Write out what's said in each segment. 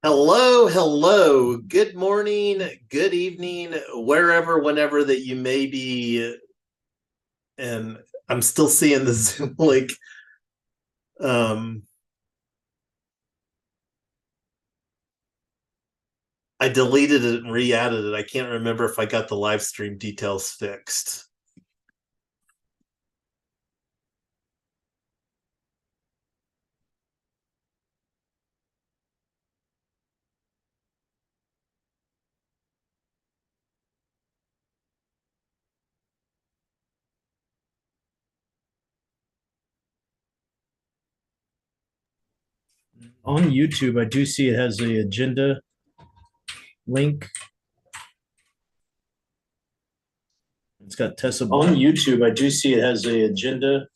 Hello, hello. Good morning, good evening, wherever, whenever that you may be. And I'm still seeing the Zoom link. Um, I deleted it and re-added it. I can't remember if I got the live stream details fixed. On YouTube, I do see it has the agenda link. It's got Tessa. On YouTube, I do see it has the agenda.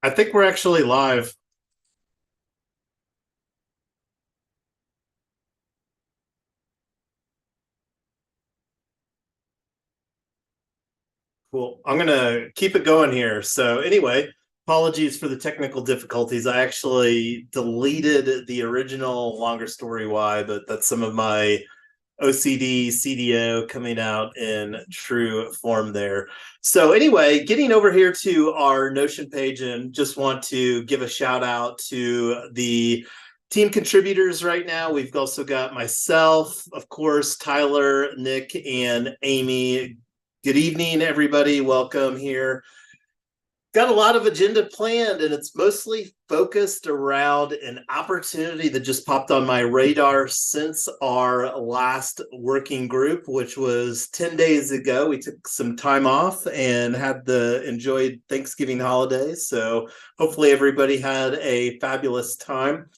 I think we're actually live. Cool. I'm going to keep it going here. So, anyway, apologies for the technical difficulties. I actually deleted the original longer story why, but that's some of my OCD, CDO coming out in true form there. So, anyway, getting over here to our Notion page, and just want to give a shout out to the team contributors right now. We've also got myself, of course, Tyler, Nick, and Amy. Good evening, everybody. Welcome here. Got a lot of agenda planned, and it's mostly focused around an opportunity that just popped on my radar since our last working group, which was 10 days ago. We took some time off and had the enjoyed Thanksgiving holidays. So hopefully everybody had a fabulous time.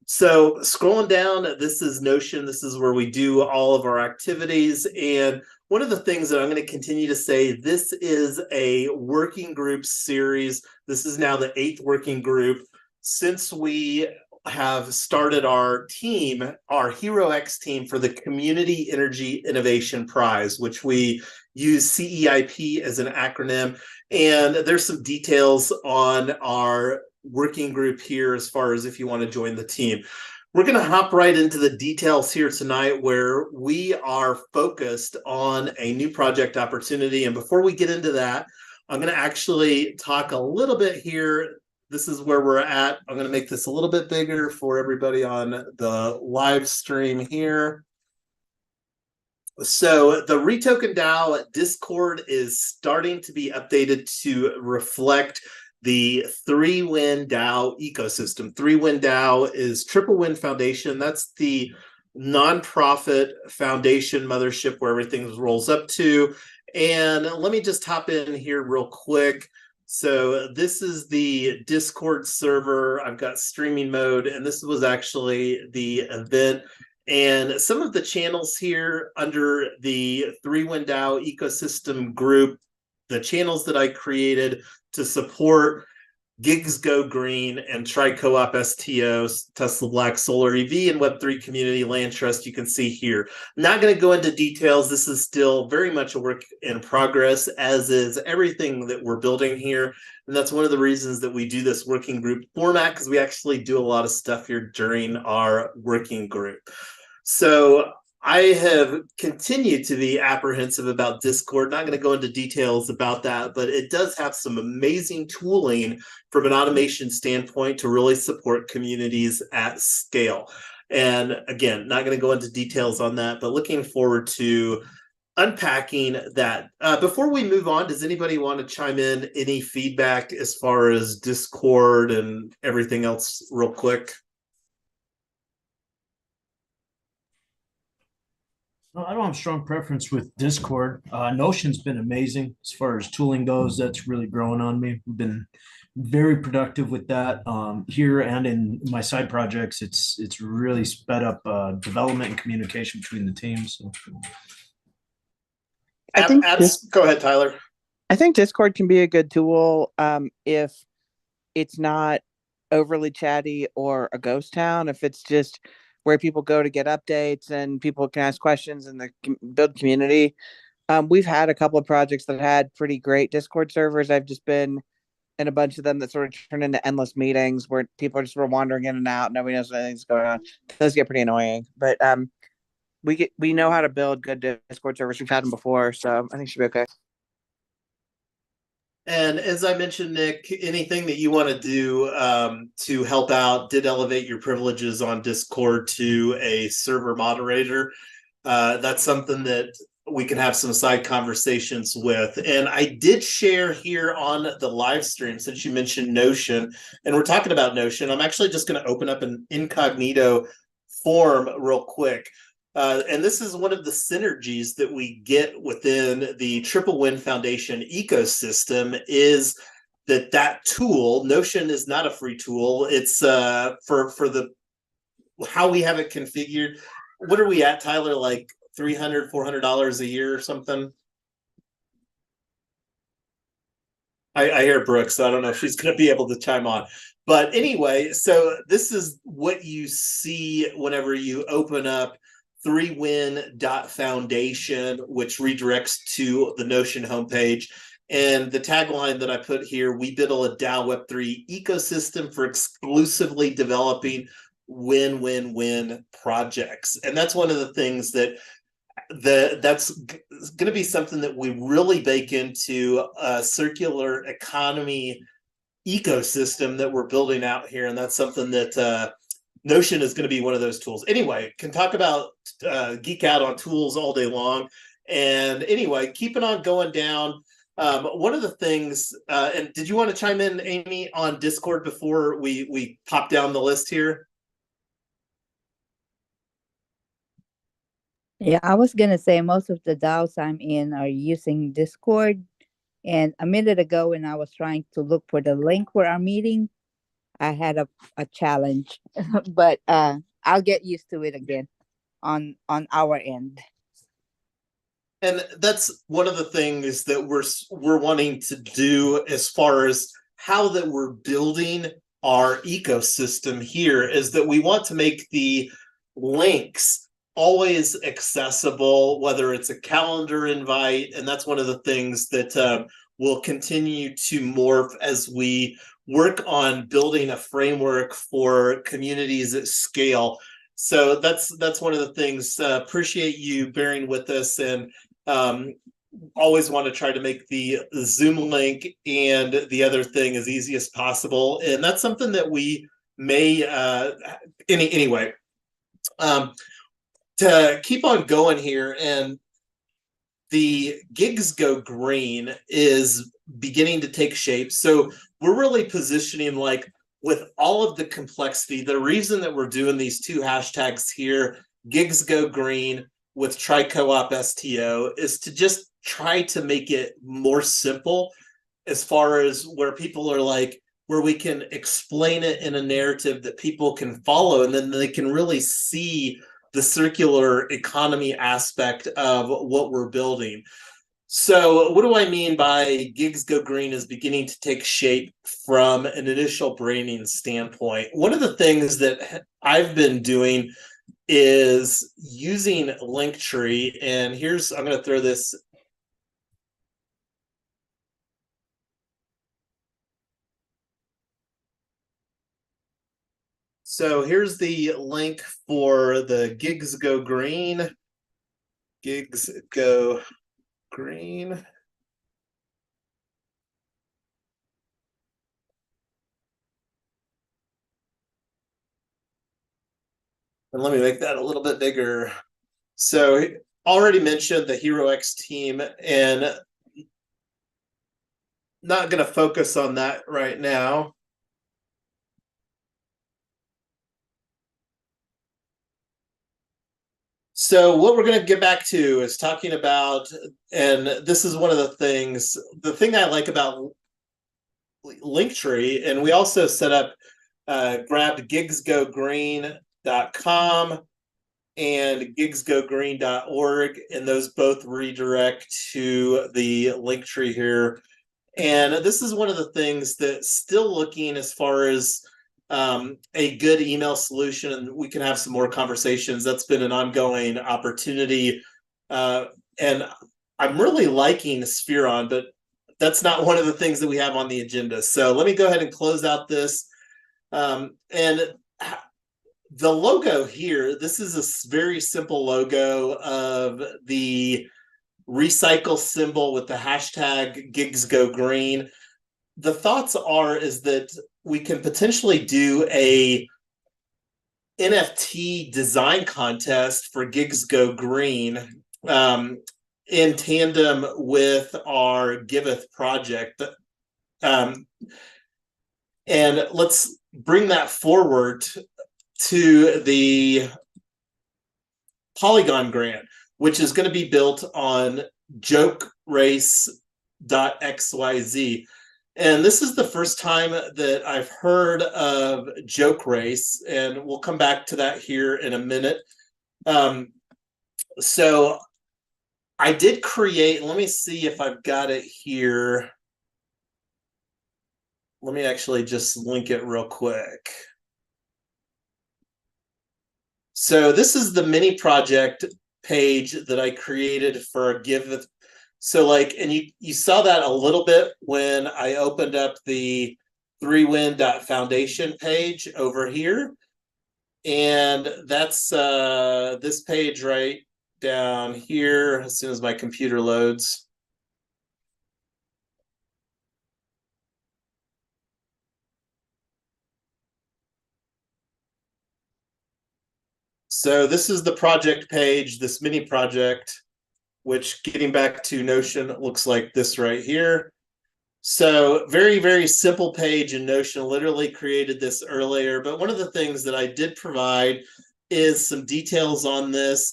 So scrolling down, this is Notion. This is where we do all of our activities. And one of the things that I'm going to continue to say, this is a working group series. This is now the 8th working group since we have started our team, our HeroX team, for the Community Energy Innovation Prize, which we use CEIP as an acronym. And there's some details on our working group here as far as if you want to join the team. We're going to hop right into the details here tonight, where we are focused on a new project opportunity. And before we get into that, I'm going to actually talk a little bit here. This is where we're at. I'm going to make this a little bit bigger for everybody on the live stream here. So the Retoken DAO Discord is starting to be updated to reflect the 3Win DAO ecosystem. 3Win DAO is Triple Win Foundation. That's the nonprofit foundation mothership where everything rolls up to. And let me just hop in here real quick. So this is the Discord server. I've got streaming mode, and this was actually the event. And some of the channels here under the 3Win DAO ecosystem group, the channels that I created to support Gigs Go Green and Tri-Co-op STOs, Tesla Black Solar EV, and Web3 Community Land Trust, you can see here. I'm not going to go into details. This is still very much a work in progress, as is everything that we're building here. And that's one of the reasons that we do this working group format, because we actually do a lot of stuff here during our working group. So I have continued to be apprehensive about Discord. Not going to go into details about that, but it does have some amazing tooling from an automation standpoint to really support communities at scale. And again, not going to go into details on that, but looking forward to unpacking that. Before we move on, does anybody want to chime in any feedback as far as Discord and everything else real quick? No, I don't have a strong preference with Discord. Notion's been amazing as far as tooling goes. That's really growing on me. We've been very productive with that here and in my side projects. It's really sped up development and communication between the teams. So. I think Go ahead, Tyler. I think Discord can be a good tool if it's not overly chatty or a ghost town. If it's just where people go to get updates and people can ask questions and build community. We've had a couple of projects that had pretty great Discord servers. I've just been and a bunch of them that sort of turn into endless meetings where people are just sort of wandering in and out. Nobody knows anything's going on. Those get pretty annoying. But we know how to build good Discord servers. We've had them before, so I think it should be okay. And as I mentioned, Nick, anything that you want to do to help out, did elevate your privileges on Discord to a server moderator. That's something that we can have some side conversations with. And I did share here on the live stream, since you mentioned Notion, and we're talking about Notion, I'm actually just going to open up an incognito form real quick. And this is one of the synergies that we get within the Triple Win Foundation ecosystem, is that tool, Notion, is not a free tool. It's for the how we have it configured. What are we at, Tyler? Like $300, $400 a year or something? I hear Brooke, so I don't know if she's going to be able to chime on. But anyway, so this is what you see whenever you open up 3win.foundation, which redirects to the Notion homepage. And the tagline that I put here: we build a DAO Web3 ecosystem for exclusively developing win-win-win projects. And that's one of the things that's going to be something that we really bake into a circular economy ecosystem that we're building out here. And that's something that Notion is going to be one of those tools. Anyway, can talk about geek out on tools all day long. And anyway, keeping on going down. One of the things, and did you want to chime in, Amy, on Discord before we pop down the list here? Yeah, I was gonna say most of the DAOs I'm in are using Discord. And a minute ago, when I was trying to look for the link for our meeting, I had a challenge. But I'll get used to it again on our end. And that's one of the things that we're wanting to do as far as how that we're building our ecosystem here, is that we want to make the links always accessible, whether it's a calendar invite. And that's one of the things that will continue to morph as we work on building a framework for communities at scale. So that's one of the things. Appreciate you bearing with us, and always want to try to make the Zoom link and the other thing as easy as possible. And that's something that we may anyway. To keep on going here, and the Gigs Go Green is beginning to take shape. So we're really positioning, like, with all of the complexity, the reason that we're doing these two hashtags here, Gigs Go Green with Tri-Co-op STO, is to just try to make it more simple, as far as where people are like, where we can explain it in a narrative that people can follow, and then they can really see the circular economy aspect of what we're building. So what do I mean by Gigs Go Green is beginning to take shape from an initial branding standpoint? One of the things that I've been doing is using Linktree, and here's, I'm going to throw this. So here's the link for the Gigs Go Green. Gigs Go Green. And let me make that a little bit bigger. So already mentioned the HeroX team, and not going to focus on that right now. So what we're going to get back to is talking about, and this is one of the things, the thing I like about Linktree, and we also set up, grabbed gigsgogreen.com and gigsgogreen.org, and those both redirect to the Linktree here. And this is one of the things that's still looking as far as a good email solution, and we can have some more conversations. That's been an ongoing opportunity. And I'm really liking Spheron, but that's not one of the things that we have on the agenda. So let me go ahead and close out this. And the logo here, this is a very simple logo of the recycle symbol with the hashtag gigs go green. The thoughts is that we can potentially do a NFT design contest for gigs go green in tandem with our Giveth project. And let's bring that forward to the Polygon grant, which is going to be built on jokerace.xyz. And this is the first time that I've heard of Joke Race, and we'll come back to that here in a minute. So I did create, let me see if I've got it here. Let me actually just link it real quick. So this is the mini project page that I created for Give. So like, and you saw that a little bit when I opened up the 3win.foundation page over here. And that's this page right down here as soon as my computer loads. So this is the project page, this mini project, which getting back to Notion looks like this right here. So very, very simple page in Notion, literally created this earlier. But one of the things that I did provide is some details on this.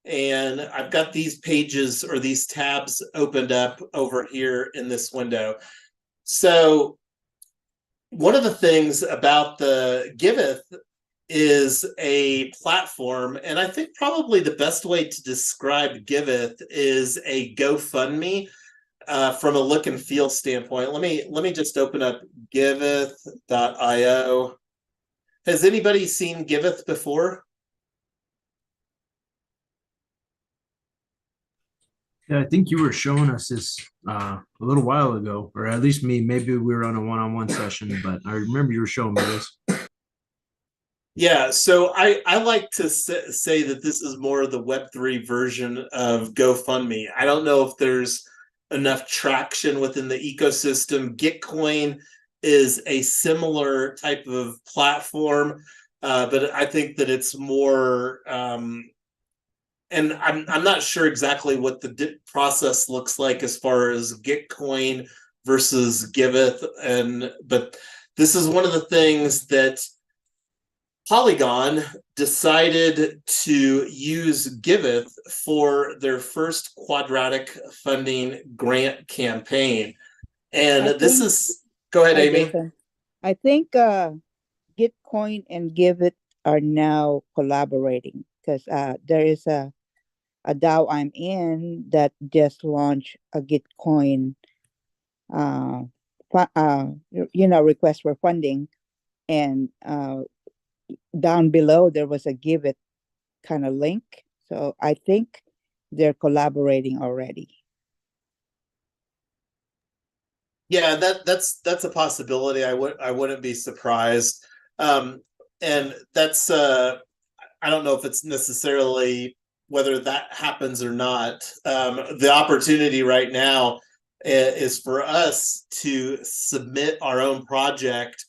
And I've got these pages or these tabs opened up over here in this window. So one of the things about the Giveth is a platform, and I think probably the best way to describe Giveth is a GoFundMe from a look and feel standpoint. Let me just open up Giveth.io. Has anybody seen Giveth before? Yeah, I think you were showing us this a little while ago, or at least me. Maybe we were on a one-on-one session, but I remember you were showing me this. Yeah, so I like to say that this is more of the Web3 version of GoFundMe. I don't know if there's enough traction within the ecosystem. Gitcoin is a similar type of platform, but I think that it's more, and I'm not sure exactly what the process looks like as far as Gitcoin versus Giveth, but this is one of the things that Polygon decided to use Giveth for their first Quadratic funding grant campaign. And go ahead, Amy. Jason. I think Gitcoin and Giveth are now collaborating because there is a DAO I'm in that just launched a Gitcoin request for funding, and down below there was a Giveth kind of link. So I think they're collaborating already. Yeah, that's a possibility. I wouldn't be surprised. And that's I don't know if it's necessarily whether that happens or not. The opportunity right now is for us to submit our own project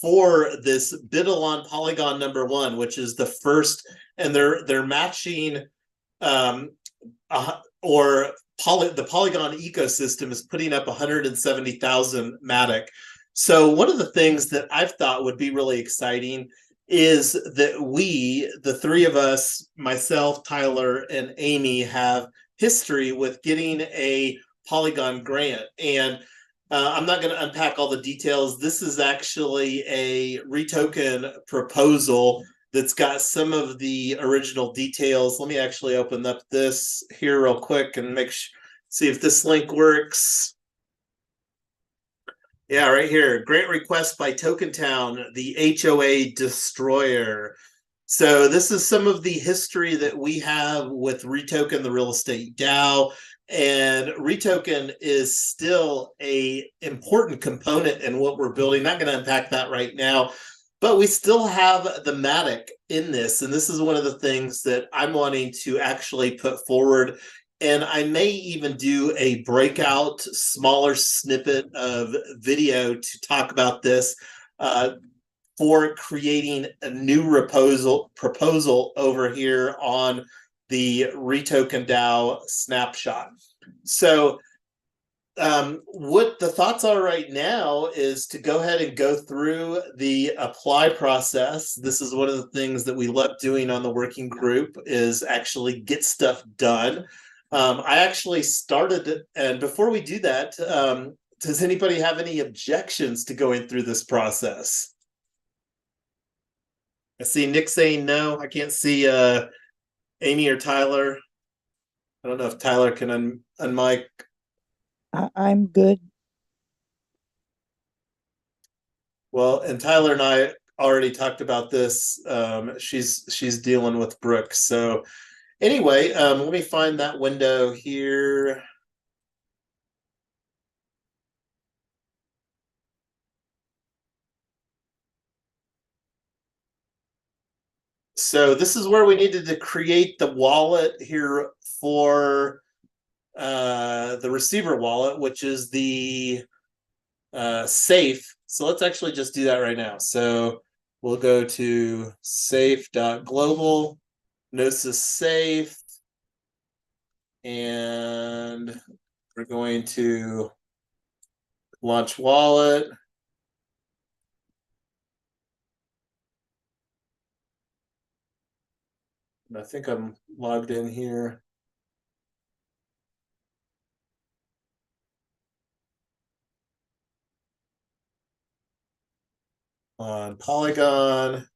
for this Biddle on Polygon #1, which is the first, and they're matching the Polygon ecosystem is putting up 170,000 Matic. So one of the things that I've thought would be really exciting is that we, the three of us, myself, Tyler, and Amy, have history with getting a Polygon grant. And I'm not going to unpack all the details. This is actually a retoken proposal that's got some of the original details. Let me actually open up this here real quick and see if this link works. Yeah, right here. Grant request by Token Town, the HOA destroyer. So this is some of the history that we have with Retoken, the real estate DAO. And retoken is still a important component in what we're building. Not going to unpack that right now, but we still have the Matic in this. And this is one of the things that I'm wanting to actually put forward. And I may even do a breakout, smaller snippet of video to talk about this for creating a new proposal over here on the Retoken DAO snapshot. So what the thoughts are right now is to go ahead and go through the apply process. This is one of the things that we love doing on the working group, is actually get stuff done. I actually started, and before we do that, does anybody have any objections to going through this process? I see Nick saying no. I can't see Amy or Tyler. I don't know if Tyler can unmic. I'm good. Well, and Tyler and I already talked about this. She's dealing with Brooke. So anyway, let me find that window here. So this is where we needed to create the wallet here for the receiver wallet, which is the safe. So let's actually just do that right now. So we'll go to safe.global, Gnosis safe, and we're going to launch wallet. And I think I'm logged in here. On Polygon.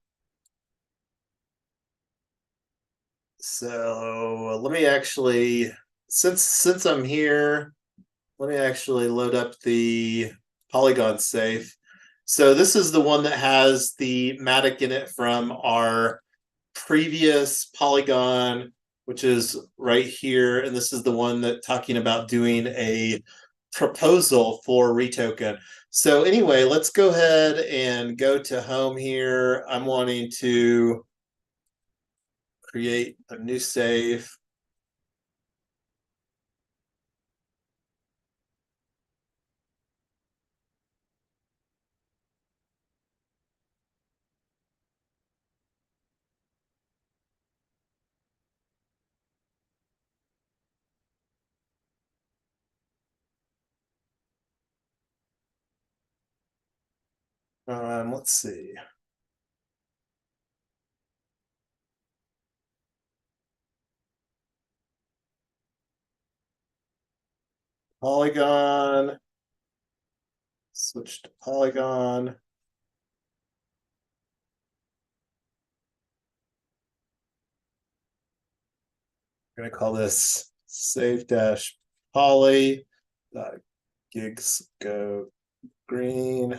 So let me actually, since I'm here, let me actually load up the Polygon safe. So this is the one that has the Matic in it from our previous Polygon, which is right here. And this is the one that talking about doing a proposal for retoken. So anyway, let's go ahead and go to home here. I'm wanting to create a new safe. Let's see. Polygon. Switch to Polygon. We're going to call this save-poly gigs go green.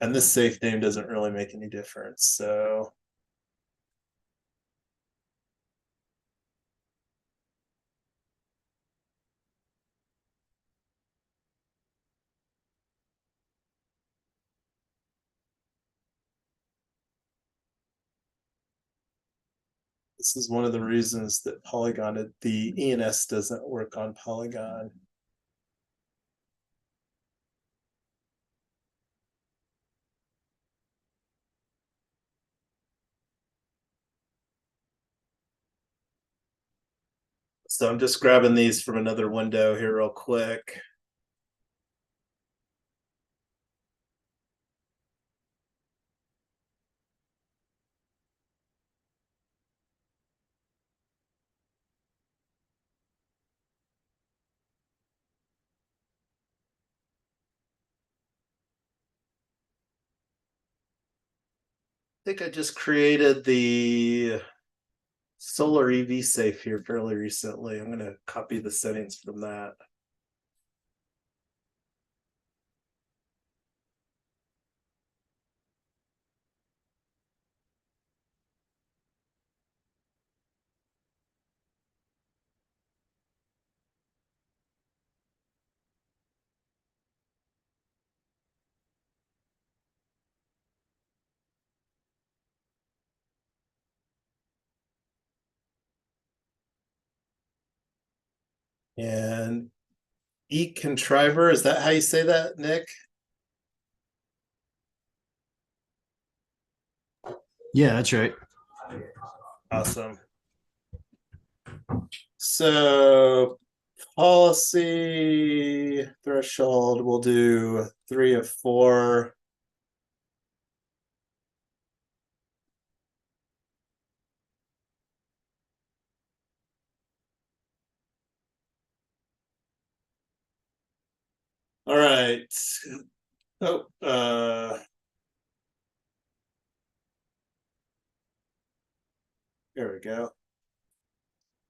And this safe name doesn't really make any difference. So this is one of the reasons that Polygon, the ENS doesn't work on Polygon. So I'm just grabbing these from another window here real quick. I think I just created the solar EV safe here fairly recently. I'm going to copy the settings from that. And eContriver, is that how you say that, Nick? Yeah, that's right. Awesome. So policy threshold, we'll do 3 of 4. All right. Oh, there we go.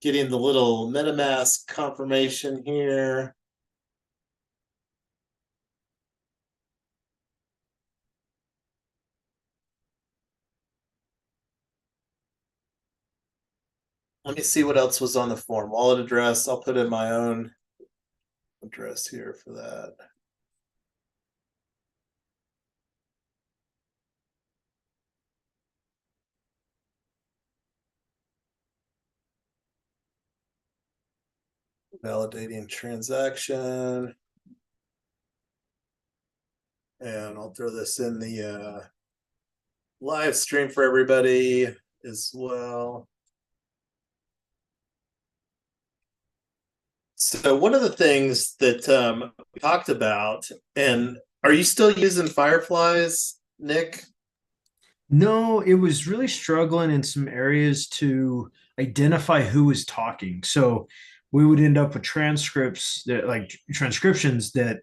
Getting the little MetaMask confirmation here. Let me see what else was on the form. Wallet address. I'll put in my own address here for that. Validating transaction. And I'll throw this in the live stream for everybody as well. So one of the things that we talked about, and are you still using Fireflies, Nick? No, it was really struggling in some areas to identify who was talking. So we would end up with transcriptions that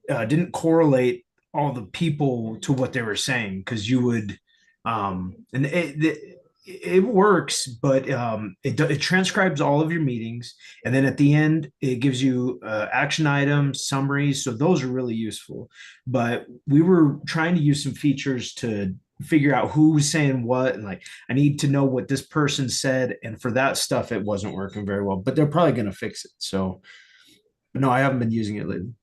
didn't correlate all the people to what they were saying because you would and it works, but it transcribes all of your meetings, and then at the end it gives you action items, summaries. So those are really useful. But we were trying to use some features to figure out who was saying what, and like I need to know what this person said, and for that stuff it wasn't working very well. But they're probably going to fix it. So, but no, I haven't been using it lately.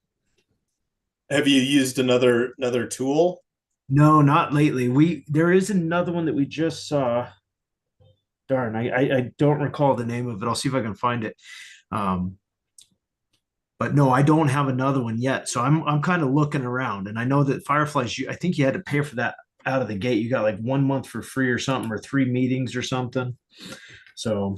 Have you used another tool? No, not lately. There is another one that we just saw. Darn, I don't recall the name of it. I'll see if I can find it. Um, but no, I don't have another one yet. So I'm kind of looking around, and I know that Fireflies. I think you had to pay for that out of the gate. You got like 1 month for free or something, or 3 meetings or something. So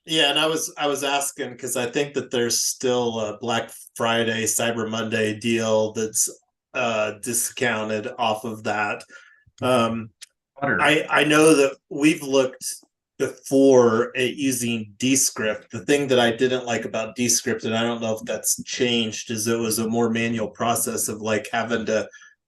Yeah, and I was asking because I think that there's still a Black Friday, Cyber Monday deal that's discounted off of that. I know that we've looked before at using Descript. The thing that I didn't like about Descript, and I don't know if that's changed, is it was a more manual process of like having to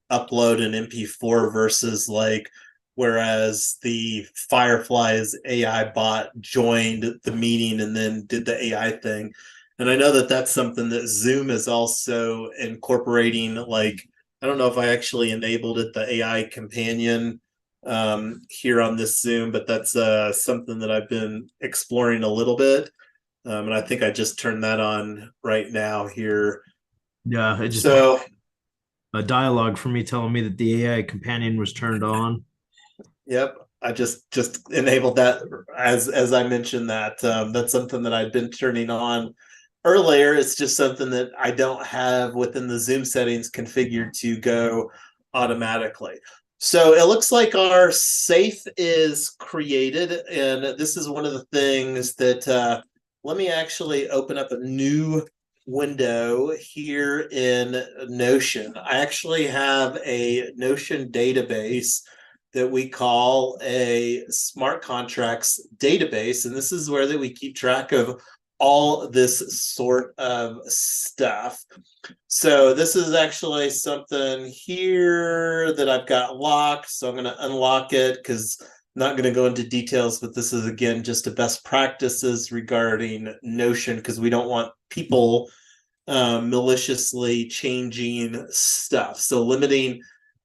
upload an MP4 versus like whereas the Fireflies AI bot joined the meeting and then did the AI thing. And I know that that's something that Zoom is also incorporating. Like, I don't know if I actually enabled it, the AI companion here on this Zoom, but that's something that I've been exploring a little bit. And I think I just turned that on right now here. yeah, it just So a dialogue for me telling me that the AI companion was turned on. yep, I just enabled that as I mentioned that. That's something that I've been turning on earlier. It's just something that I don't have within the Zoom settings configured to go automatically. So it looks like our safe is created, and this is one of the things that let me actually open up a new window here in Notion. I actually have a Notion database that we call a smart contracts database, and this is where that we keep track of all this sort of stuff. So this is actually something here that I've got locked. So I'm going to unlock it because I'm not going to go into details, but this is again just a best practices regarding Notion because we don't want people maliciously changing stuff. So limiting,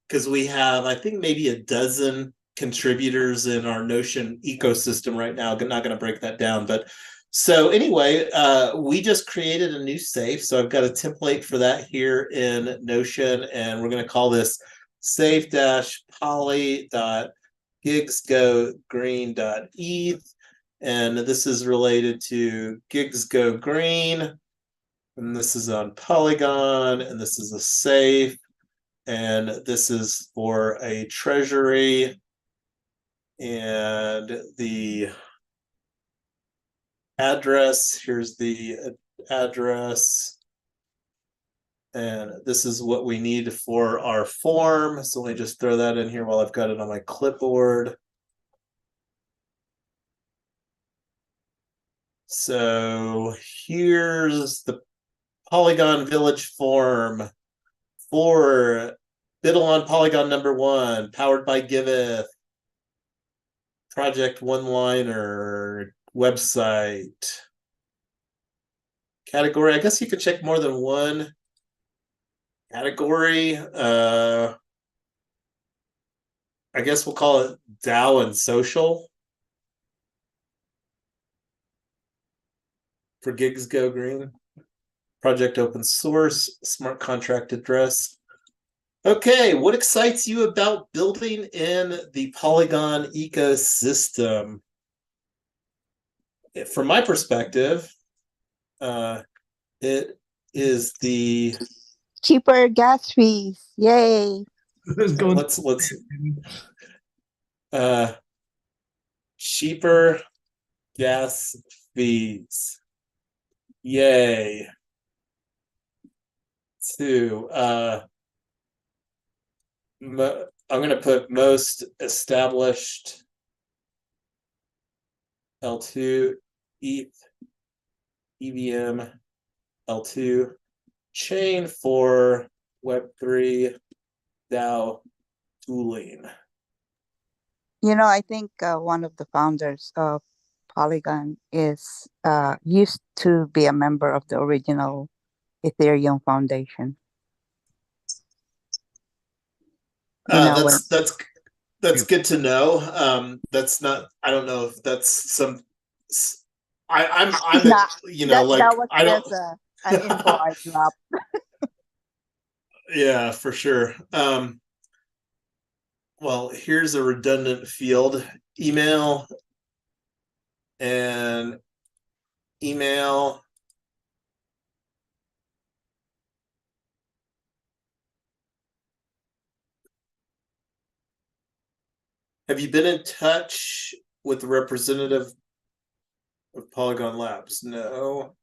because we have, I think, maybe a dozen contributors in our Notion ecosystem right now. I'm not going to break that down, but so anyway, we just created a new safe. So I've got a template for that here in Notion, and we're going to call this safe-poly.gigsgogreen.eth. And this is related to Gigs Go Green. And this is on Polygon, and this is a safe. And this is for a treasury. And the address, here's the address. And this is what we need for our form. So let me just throw that in here while I've got it on my clipboard. So here's the Polygon Village form for Biddle on Polygon #1, powered by Giveth. Project one-liner, website. Category, I guess you could check more than one category. I guess we'll call it DAO and social. For Gigs Go Green. Project open source, smart contract address. Okay, what excites you about building in the Polygon ecosystem? From my perspective, it is the Cheaper gas fees. Yay. let's cheaper gas fees. Yay. Two, I'm going to put most established L2 ETH EVM L2 chain for Web3 DAO tooling. I think one of the founders of Polygon is used to be a member of the original Ethereum Foundation. That's good to know. That's not. I don't know if that's some. I'm Nah, like that was I don't. just an info I dropped. Yeah, for sure. Well, here's a redundant field: email and email. Have you been in touch with the representative of Polygon Labs? No.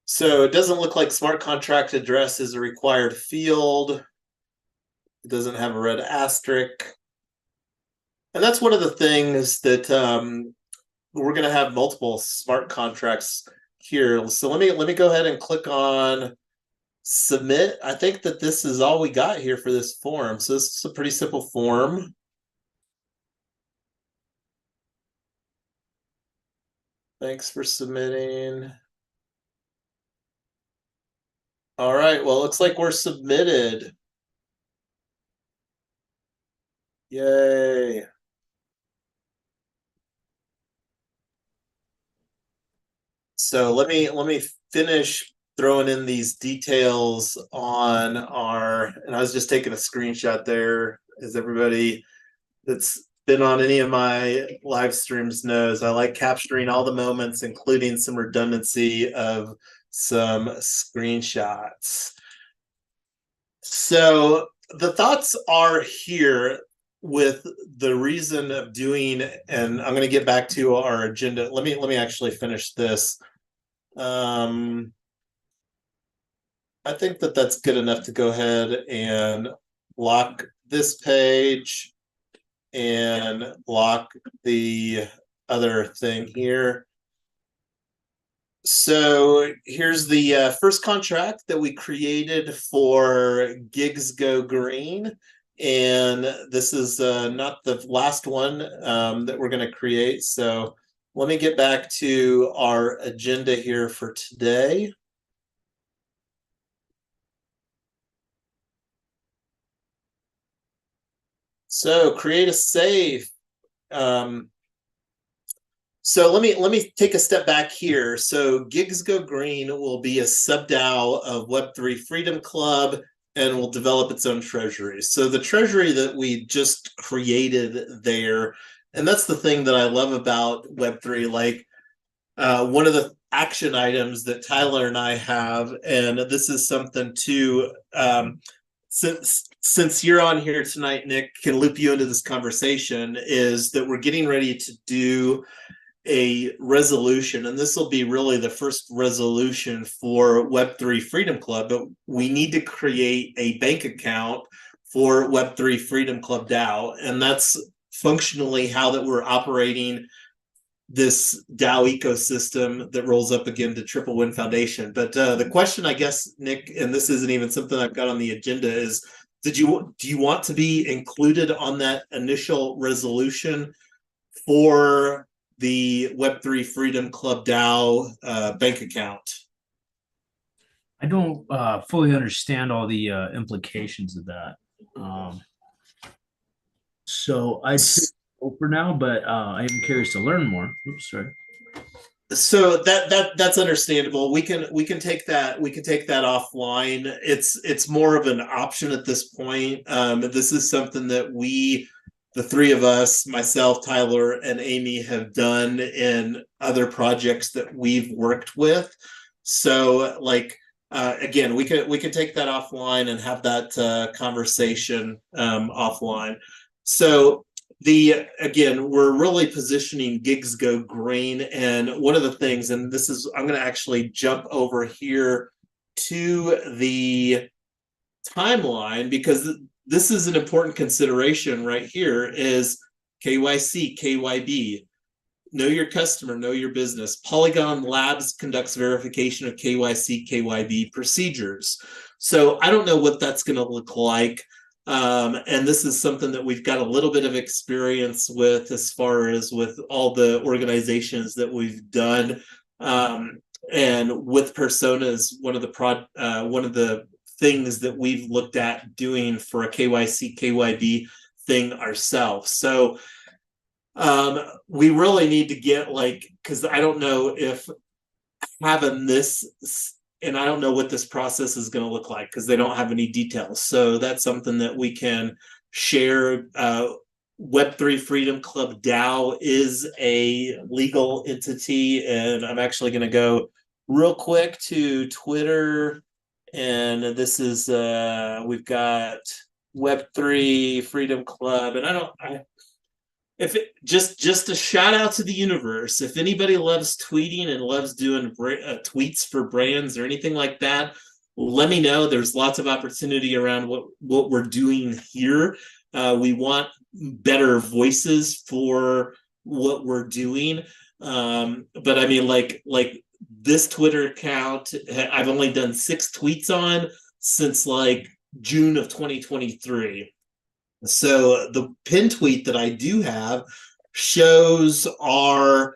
So it doesn't look like smart contract address is a required field. It doesn't have a red asterisk. And that's one of the things that we're going to have multiple smart contracts here. So let me go ahead and click on submit. I think that this is all we got here for this form. So this is a pretty simple form. Thanks for submitting. All right, well, it looks like we're submitted. Yay. So let me finish throwing in these details on our, and I was just taking a screenshot there, as everybody that's been on any of my live streams knows I like capturing all the moments, including some redundancy of some screenshots. So the thoughts are here with the reason of doing, and I'm going to get back to our agenda. Let me actually finish this. I think that that's good enough to go ahead and lock this page and lock the other thing here. So here's the first contract that we created for Gigs Go Green. And this is not the last one that we're going to create. So let me get back to our agenda here for today. So create a safe. So let me take a step back here. So Gigs Go Green will be a sub-DAO of Web3 Freedom Club and will develop its own treasury. So the treasury that we just created there, and that's the thing that I love about Web3, like one of the action items that Tyler and I have, and this is something too, since you're on here tonight, Nick, can loop you into this conversation, is that we're getting ready to do a resolution, and this will be really the first resolution for Web3 Freedom Club, but we need to create a bank account for Web3 Freedom Club DAO, and that's functionally how that we're operating this DAO ecosystem that rolls up again to Triple Win Foundation. But the question, I guess, Nick, and this isn't even something I've got on the agenda, is do you want to be included on that initial resolution for the Web3 Freedom Club DAO bank account? I don't fully understand all the implications of that. So I'd say no for now, but I am curious to learn more. Oops, sorry. So that's understandable. We can take that offline. It's more of an option at this point. This is something that the three of us, myself, Tyler, and Amy, have done in other projects that we've worked with. So, like, again, we can take that offline and have that conversation offline. So again, we're really positioning Gigs Go Green, and one of the things, and this is, I'm going to actually jump over here to the timeline, because this is an important consideration right here, is KYC, KYB. Know your customer, know your business. Polygon Labs conducts verification of KYC, KYB procedures. So I don't know what that's going to look like. And this is something that we've got a little bit of experience with, as far as with all the organizations that we've done. And with personas, one of the things that we've looked at doing for a KYC, KYB thing ourselves. So we really need to get, like, because I don't know if having this, and I don't know what this process is going to look like, because they don't have any details. So that's something that we can share. Web3 Freedom Club DAO is a legal entity, and I'm actually going to go real quick to Twitter, and this is we've got Web3 Freedom Club, and just a shout out to the universe. If anybody loves tweeting and loves doing tweets for brands or anything like that, let me know. There's lots of opportunity around what we're doing here. We want better voices for what we're doing. But I mean, like this Twitter account, I've only done 6 tweets on since like June of 2023. So the pin tweet that I do have shows our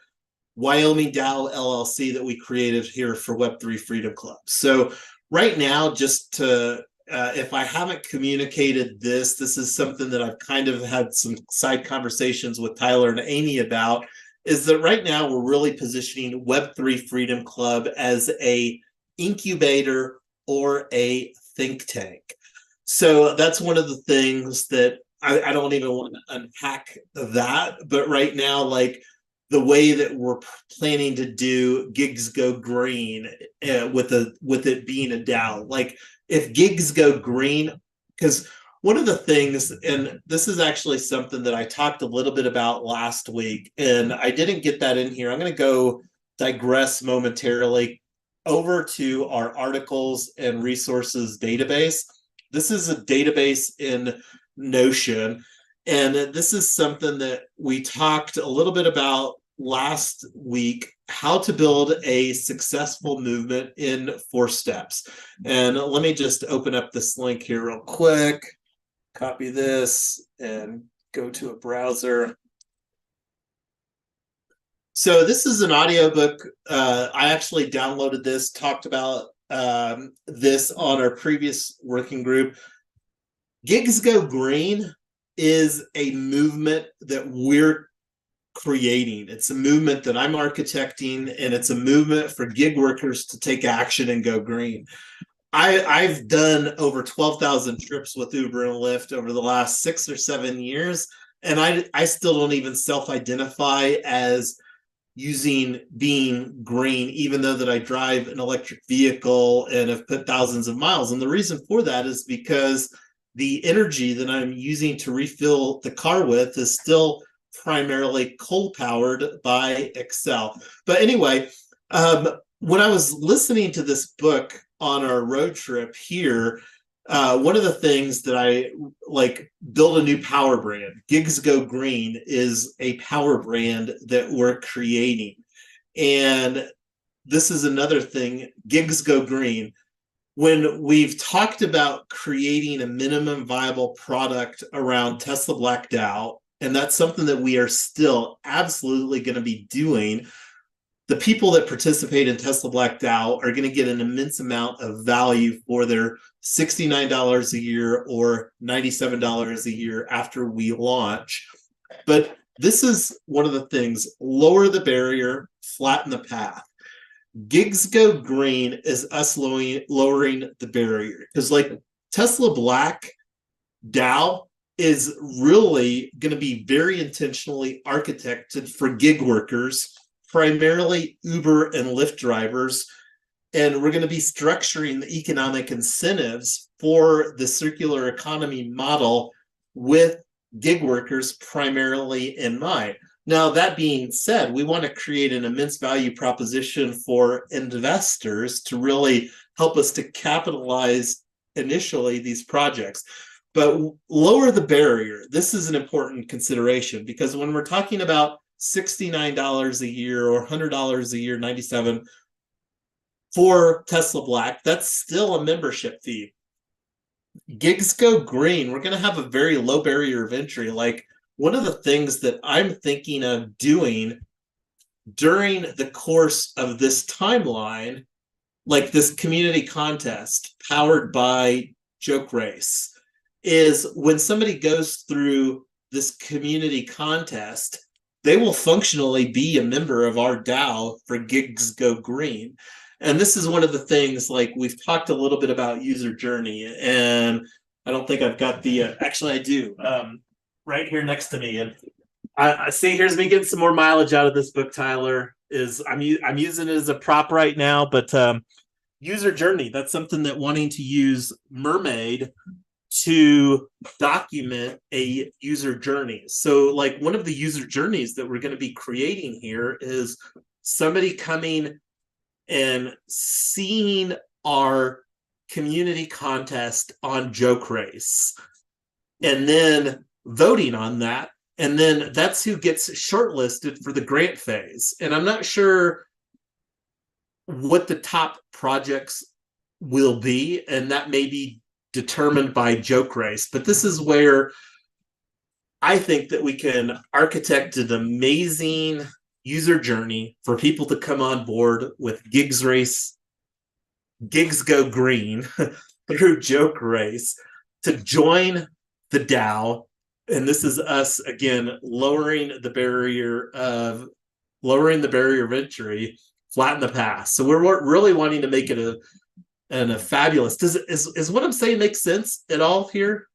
Wyoming DAO LLC that we created here for Web3 Freedom Club. So right now, just to, if I haven't communicated this is something that I've kind of had some side conversations with Tyler and Amy about, is that right now we're really positioning Web3 Freedom Club as a incubator or a think tank. So that's one of the things that I don't even want to unpack that, but right now, like the way that we're planning to do Gigs Go Green with it being a DAO, like if Gigs Go Green, because one of the things, and this is actually something that I talked a little bit about last week, and I didn't get that in here. I'm going to go digress momentarily over to our articles and resources database. This is a database in Notion, and this is something that we talked a little bit about last week, how to build a successful movement in 4 steps. And let me just open up this link here real quick, copy this, and go to a browser. So this is an audiobook. I actually downloaded this, talked about this on our previous working group. Gigs Go Green is a movement that we're creating. It's a movement that I'm architecting, and it's a movement for gig workers to take action and go green. I've done over 12,000 trips with Uber and Lyft over the last 6 or 7 years, and I still don't even self-identify as being green, even though that I drive an electric vehicle and have put thousands of miles. And the reason for that is because the energy that I'm using to refill the car with is still primarily coal powered by Excel. But anyway, when I was listening to this book on our road trip here, one of the things that I like, build a new power brand. Gigs Go Green is a power brand that we're creating. And this is another thing, Gigs Go Green. When we've talked about creating a minimum viable product around Tesla Black DAO, and that's something that we are still absolutely going to be doing, the people that participate in Tesla Black DAO are going to get an immense amount of value for their $69 a year or $97 a year after we launch. But this is one of the things: lower the barrier, flatten the path. Gigs Go Green is us lowering the barrier, because like Tesla Black DAO is really going to be very intentionally architected for gig workers, primarily Uber and Lyft drivers. And we're going to be structuring the economic incentives for the circular economy model with gig workers primarily in mind. Now, that being said, we want to create an immense value proposition for investors to really help us to capitalize initially these projects. But lower the barrier. This is an important consideration, because when we're talking about $69 a year or $100 a year, 97 for Tesla Black, that's still a membership fee. Gigs Go Green, we're going to have a very low barrier of entry. Like, one of the things that I'm thinking of doing during the course of this timeline, like this community contest powered by Joke Race, is when somebody goes through this community contest, they will functionally be a member of our DAO for Gigs Go Green. And this is one of the things, like, we've talked a little bit about user journey, and I don't think I've got the, actually I do, right here next to me. And I see, here's me getting some more mileage out of this book, Tyler. I'm using it as a prop right now, but user journey, that's something that wanting to use Mermaid to document a user journey. So like, one of the user journeys that we're going to be creating here is somebody coming and seeing our community contest on Joke Race and then voting on that. And then that's who gets shortlisted for the grant phase. And I'm not sure what the top projects will be, and that may be determined by Joke Race. But this is where I think that we can architect an amazing user journey for people to come on board with Gigs Go Green through Joke Race to join the DAO. And this is us, again, lowering the barrier of entry, flatten the path. So we're really wanting to make it a fabulous. Is what I'm saying make sense at all here?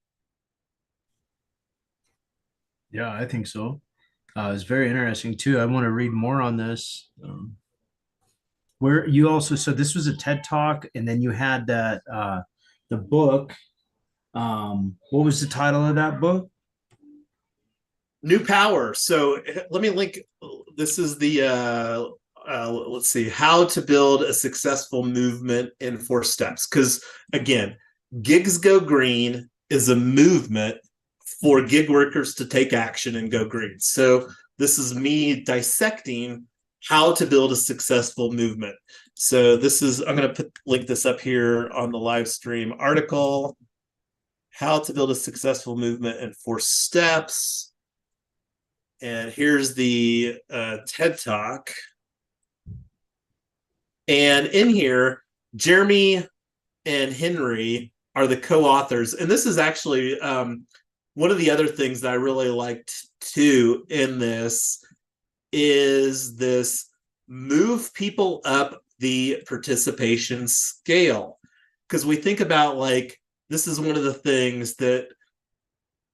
Yeah, I think so. It's very interesting too. I want to read more on this. Where you also said this was a TED Talk, and then you had that the book. What was the title of that book? New Power. So let me link. This is the let's see, how to build a successful movement in 4 steps. Because again, Gigs Go Green is a movement for gig workers to take action and go green. So this is me dissecting how to build a successful movement. So this is, I'm going to link this up here on the live stream article, how to build a successful movement in 4 steps. And here's the TED Talk. And in here, Jeremy and Henry are the co-authors. And this is actually one of the other things that I really liked too in this is this: move people up the participation scale. because we think about like, this is one of the things that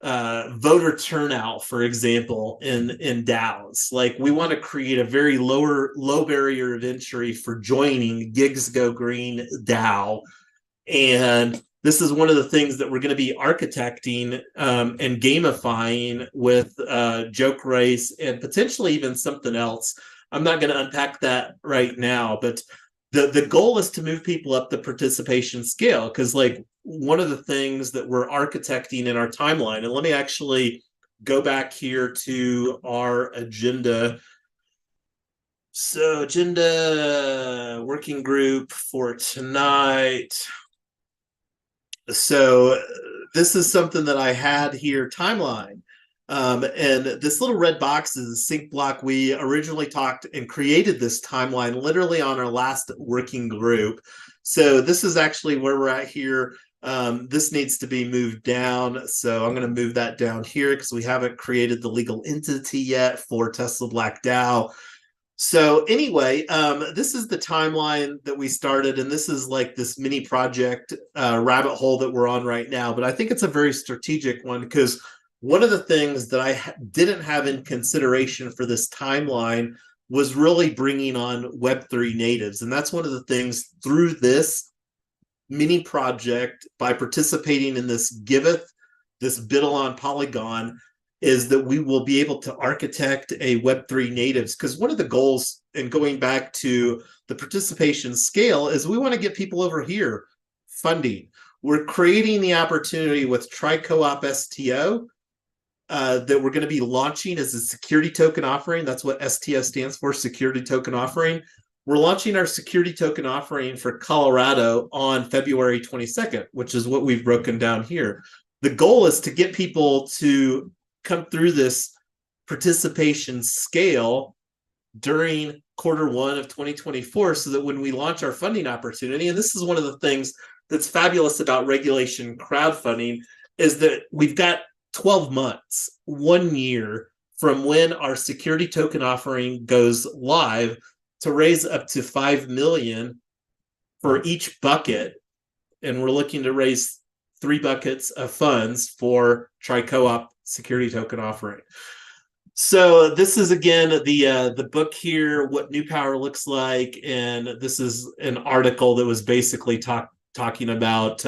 voter turnout, for example, in DAOs. Like, we want to create a very low barrier of entry for joining Gigs Go Green DAO. And this is one of the things that we're going to be architecting and gamifying with Joke Race and potentially even something else. I'm not going to unpack that right now, but the goal is to move people up the participation scale, because like one of the things that we're architecting in our timeline, and let me actually go back here to our agenda. So agenda working group for tonight. So this is something that I had here, timeline. And this little red box is a sync block. We originally talked and created this timeline literally on our last working group. So this is actually where we're at here. This needs to be moved down. So I'm going to move that down here because we haven't created the legal entity yet for Tesla Black DAO. So anyway, this is the timeline that we started, and this is like this mini project rabbit hole that we're on right now. But I think it's a very strategic one, because one of the things that I didn't have in consideration for this timeline was really bringing on Web3 natives. And that's one of the things through this mini project, by participating in this Giveth, this Biddle on Polygon, is that we will be able to architect a Web3 natives. Because one of the goals, and going back to the participation scale, is we want to get people over here funding. We're creating the opportunity with Tri-Co-op STO that we're going to be launching as a security token offering. That's what STO stands for, security token offering. We're launching our security token offering for Colorado on February 22nd, which is what we've broken down here. The goal is to get people to come through this participation scale during Q1 of 2024, so that when we launch our funding opportunity, and this is one of the things that's fabulous about regulation crowdfunding, is that we've got 12 months, 1 year from when our security token offering goes live to raise up to 5 million for each bucket. And we're looking to raise 3 buckets of funds for Tri-Co-op security token offering. So this is again the book here, What New Power Looks Like, and this is an article that was basically talking about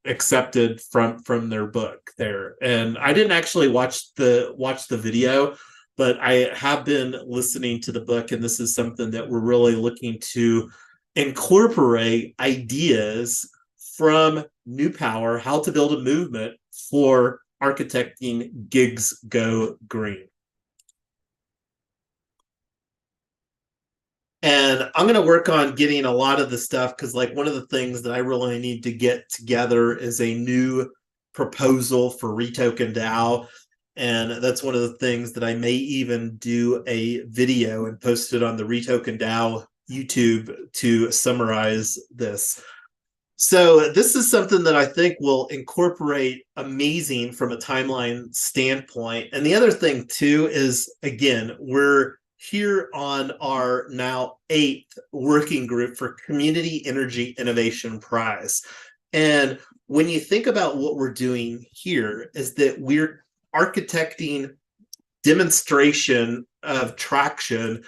accepted from their book there. And I didn't actually watch the video, but I have been listening to the book, and this is something that we're really looking to incorporate ideas from New Power, how to build a movement for architecting Gigs Go Green. And I'm going to work on getting a lot of the stuff, because like one of the things that I really need to get together is a new proposal for Retoken DAO. And that's one of the things that I may even do a video and post it on the Retoken DAO YouTube to summarize this. So this is something that I think will incorporate amazing from a timeline standpoint. And the other thing too is, again, we're here on our now 8th working group for Community Energy Innovation Prize. And when you think about what we're doing here, is that we're architecting demonstration of traction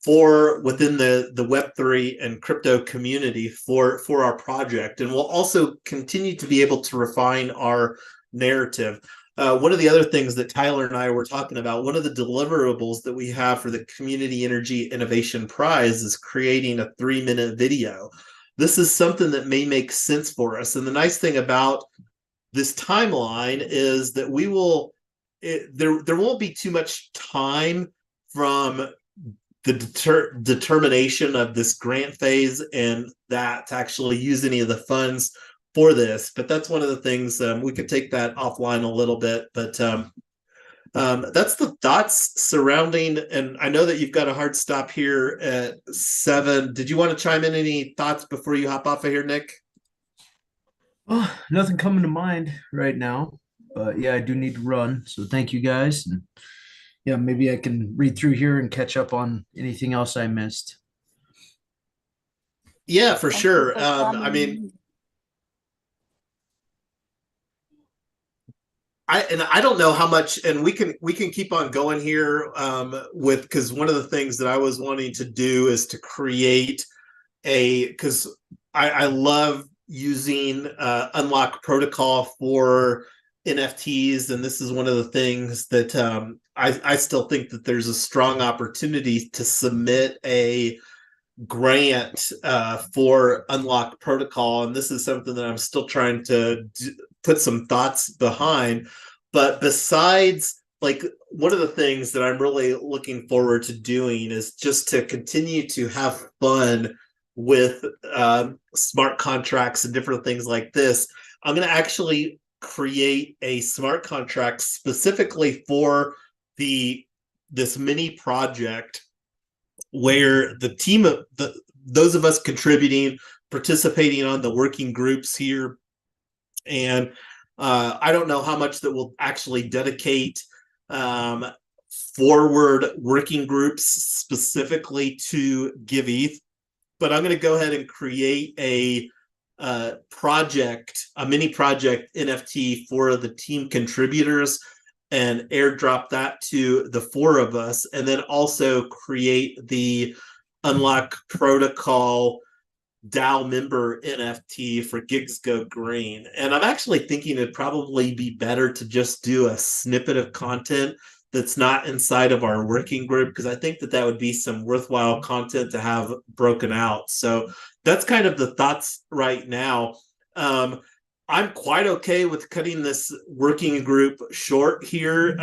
for within the Web3 and crypto community for our project. And we'll also continue to be able to refine our narrative. One of the other things that Tyler and I were talking about, one of the deliverables that we have for the Community Energy Innovation Prize is creating a 3-minute video. This is something that may make sense for us. And the nice thing about this timeline is that we will, there won't be too much time from the determination of this grant phase and that to actually use any of the funds for this. But that's one of the things, we could take that offline a little bit, but that's the thoughts surrounding, and I know that you've got a hard stop here at 7. Did you want to chime in any thoughts before you hop off of here, Nick? Oh, nothing coming to mind right now, but yeah, I do need to run. So thank you guys. And yeah, maybe I can read through here and catch up on anything else I missed. Yeah, for Thank you sure. for I mean, coming. I don't know how much, and we can keep on going here with, because one of the things that I was wanting to do is to create because I love using unlock protocol for NFTs, and this is one of the things that I still think that there's a strong opportunity to submit a grant for unlock protocol, and this is something that I'm still trying to put some thoughts behind. But besides, like, one of the things that I'm really looking forward to doing is just to continue to have fun with smart contracts and different things like this. I'm going to actually create a smart contract specifically for this mini project, where the team of those of us contributing, participating on the working groups here, and I don't know how much that will actually dedicate forward working groups specifically to Give ETH, but I'm going to go ahead and create a project, a mini project NFT for the team contributors, and airdrop that to the 4 of us, and then also create the unlock protocol DAO member NFT for Gigs Go Green. And I'm actually thinking it'd probably be better to just do a snippet of content that's not inside of our working group, because I think that would be some worthwhile content to have broken out. So that's kind of the thoughts right now. I'm quite okay with cutting this working group short here.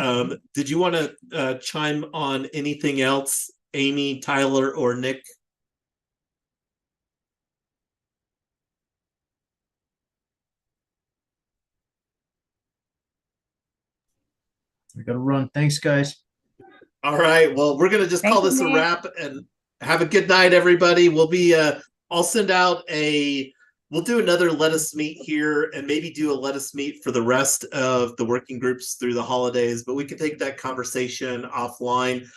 Did you want to chime on anything else, Amy, Tyler, or Nick? We got to run. Thanks, guys. All right. Well, we're going to just call this a wrap, and have a good night, everybody. We'll be, I'll send out we'll do another Let Us Meet here, and maybe do a Let Us Meet for the rest of the working groups through the holidays, but we can take that conversation offline.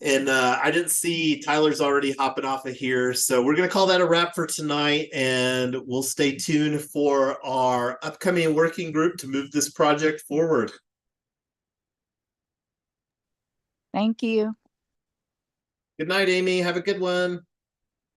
And I didn't see Tyler's already hopping off of here. So we're going to call that a wrap for tonight, and we'll stay tuned for our upcoming working group to move this project forward. Thank you. Good night, Amy. Have a good one.